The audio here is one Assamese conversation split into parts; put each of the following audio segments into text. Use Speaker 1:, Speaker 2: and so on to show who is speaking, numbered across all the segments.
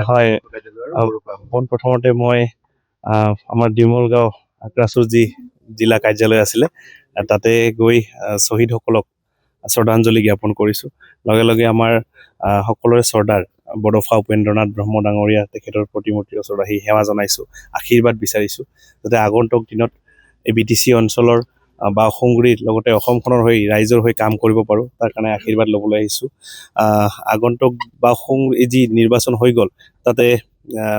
Speaker 1: হয় পোনপ্ৰথমতে মই আমাৰ ডিমলগাঁও আক্ৰাসুৰ জিলা কাৰ্যালয় আছিলে তাতে গৈ শ্বহীদসকলক শ্ৰদ্ধাঞ্জলি জ্ঞাপন কৰিছোঁ। লগে লগে আমাৰ সকলোৰে চৰ্দাৰ বডফা উপেন্দ্ৰনাথ ব্ৰহ্ম ডাঙৰীয়া তেখেতৰ প্ৰতিমূৰ্তিৰ ওচৰত আহি সেৱা জনাইছোঁ, আশীৰ্বাদ বিচাৰিছোঁ যাতে আগন্তুক দিনত এই BTC অঞ্চলৰ বা অসমগুৰিৰ লগতে অসমখনৰ হৈ ৰাইজৰ হৈ কাম কৰিব পাৰোঁ, তাৰ কাৰণে আশীৰ্বাদ ল'বলৈ আহিছোঁ। আগন্তুক বা যি নিৰ্বাচন হৈ গ'ল তাতে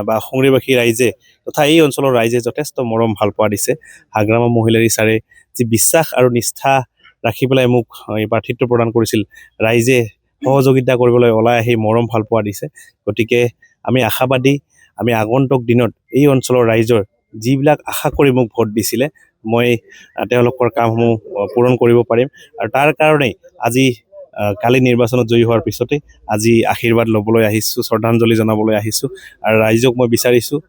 Speaker 1: বা সংগ্ৰীবাসী ৰাইজে তথা এই অঞ্চলৰ ৰাইজে যথেষ্ট মৰম ভাল পোৱা দিছে। হাগ্ৰামা মহিলাৰী ছাৰে যি বিশ্বাস আৰু নিষ্ঠা ৰাখি পেলাই মোক এই প্ৰাৰ্থিত্ব প্ৰদান কৰিছিল, ৰাইজে সহযোগিতা কৰিবলৈ ওলাই আহি মৰম ভাল পোৱা দিছে। গতিকে আমি আশাবাদী, আমি আগন্তুক দিনত এই অঞ্চলৰ ৰাইজৰ যিবিলাক আশা কৰি মোক ভোট দিছিলে মই তেওঁলোকৰ কামসমূহ পূৰণ কৰিব পাৰিম। আৰু তাৰ কাৰণেই আজি কালি নিৰ্বাচনত জয়ী হোৱাৰ পিছতে আজি আশীৰ্বাদ ল'বলৈ আহিছোঁ, শ্ৰদ্ধাঞ্জলি জনাবলৈ আহিছোঁ। আৰু ৰাইজক মই বিচাৰিছোঁ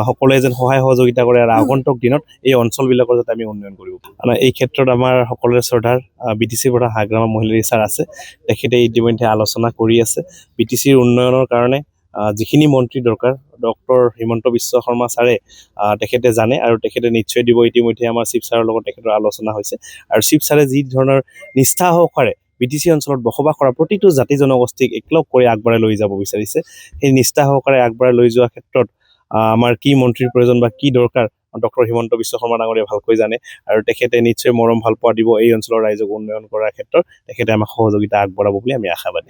Speaker 1: সকলোৱে যেন সহায় সহযোগিতা কৰে আৰু আগন্তুক দিনত এই অঞ্চলবিলাকৰ যাতে আমি উন্নয়ন কৰিব পাৰোঁ। এই ক্ষেত্ৰত আমাৰ সকলোৰে শ্ৰদ্ধাৰ BTC প্ৰধান হাগ্ৰামা মহিলাৰী ছাৰ আছে, তেখেতে ইতিমধ্যে আলোচনা কৰি আছে। BTCৰ উন্নয়নৰ কাৰণে যিখিনি মন্ত্ৰী দৰকাৰ ডক্টৰ হিমন্ত বিশ্ব শৰ্মা ছাৰে তেখেতে জানে আৰু তেখেতে নিশ্চয় দিব। ইতিমধ্যে আমাৰ চিফ ছাৰৰ লগত তেখেতৰ আলোচনা হৈছে আৰু চিফ ছাৰে যি ধৰণৰ নিষ্ঠা সহকাৰে BTC অঞ্চলত বসবাস কৰা প্ৰতিটো জাতি জনগোষ্ঠীক একলগ কৰি আগবঢ়াই লৈ যাব বিচাৰিছে, সেই নিষ্ঠা সহকাৰে আগবঢ়াই লৈ যোৱাৰ ক্ষেত্ৰত আমাৰ কি মন্ত্ৰীৰ প্ৰয়োজন বা কি দৰকাৰ ডক্টৰ হিমন্ত বিশ্ব শৰ্মা ডাঙৰীয়াই ভালকৈ জানে আৰু তেখেতে নিশ্চয় মৰম ভাল পোৱা দিব। এই অঞ্চলৰ ৰাইজক উন্নয়ন কৰাৰ ক্ষেত্ৰত তেখেতে আমাক সহযোগিতা আগবঢ়াব বুলি আমি আশাবাদী।